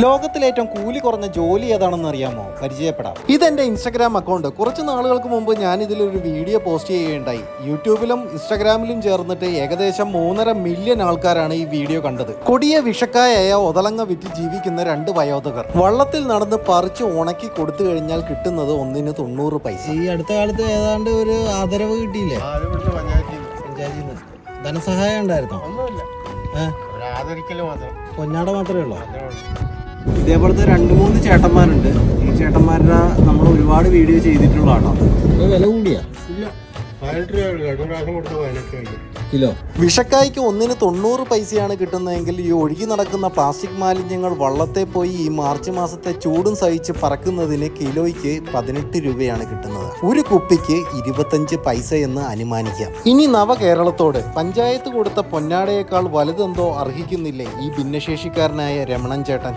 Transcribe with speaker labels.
Speaker 1: ലോകത്തിലേറ്റവും കൂലി കുറഞ്ഞ ജോലി ഏതാണെന്ന് അറിയാമോ? പരിചയപ്പെടാം. ഇതെന്റെ ഇൻസ്റ്റാഗ്രാം അക്കൗണ്ട്. കുറച്ച് നാളുകൾക്ക് മുമ്പ് ഞാൻ ഇതിലൊരു വീഡിയോ പോസ്റ്റ് ചെയ്യുകയുണ്ടായി. യൂട്യൂബിലും ഇൻസ്റ്റാഗ്രാമിലും ചേർന്നിട്ട് ഏകദേശം 3.5 മില്യൺ ആൾക്കാരാണ് ഈ വീഡിയോ കണ്ടത്. കൊടിയ വിഷക്കായായ ഒതളങ്ങ വിറ്റ് ജീവിക്കുന്ന 2 വയോധകർ വള്ളത്തിൽ നടന്ന് പറിച്ച് ഉണക്കി കൊടുത്തു കഴിഞ്ഞാൽ കിട്ടുന്നത് ഒന്നിന് 90 പൈസ.
Speaker 2: ഈ അടുത്ത കാലത്ത് ഏതാണ്ട് ഒരു ആദരവ് കിട്ടിയില്ലേ? ധനസഹായം ഉണ്ടായിരുന്നോ? പൊന്നാട മാത്രമേ ഉള്ളൂ.
Speaker 1: ഇതേപോലത്തെ 2-3 ചേട്ടന്മാരുണ്ട്. ഈ ചേട്ടന്മാരുടെ നമ്മൾ ഒരുപാട് വീഡിയോ ചെയ്തിട്ടുള്ളതാണോ?
Speaker 2: വില കൂടിയാ കിലോ.
Speaker 1: വിഷക്കായ്ക്ക് ഒന്നിന് 90 പൈസയാണ് കിട്ടുന്നതെങ്കിൽ ഈ ഒഴുകി നടക്കുന്ന പ്ലാസ്റ്റിക് മാലിന്യങ്ങൾ വള്ളത്തെ പോയി ഈ മാർച്ച് മാസത്തെ ചൂടും സഹിച്ച് പറക്കുന്നതിന് കിലോയ്ക്ക് 18 രൂപയാണ് കിട്ടുന്നത്. ഒരു കുപ്പിക്ക് 25 പൈസ എന്ന് അനുമാനിക്കാം. ഇനി നവകേരളത്തോട് പഞ്ചായത്ത് കൊടുത്ത പൊന്നാടയേക്കാൾ വലുതെന്തോ അർഹിക്കുന്നില്ലേ ഈ ഭിന്നശേഷിക്കാരനായ രമണൻ ചേട്ടൻ?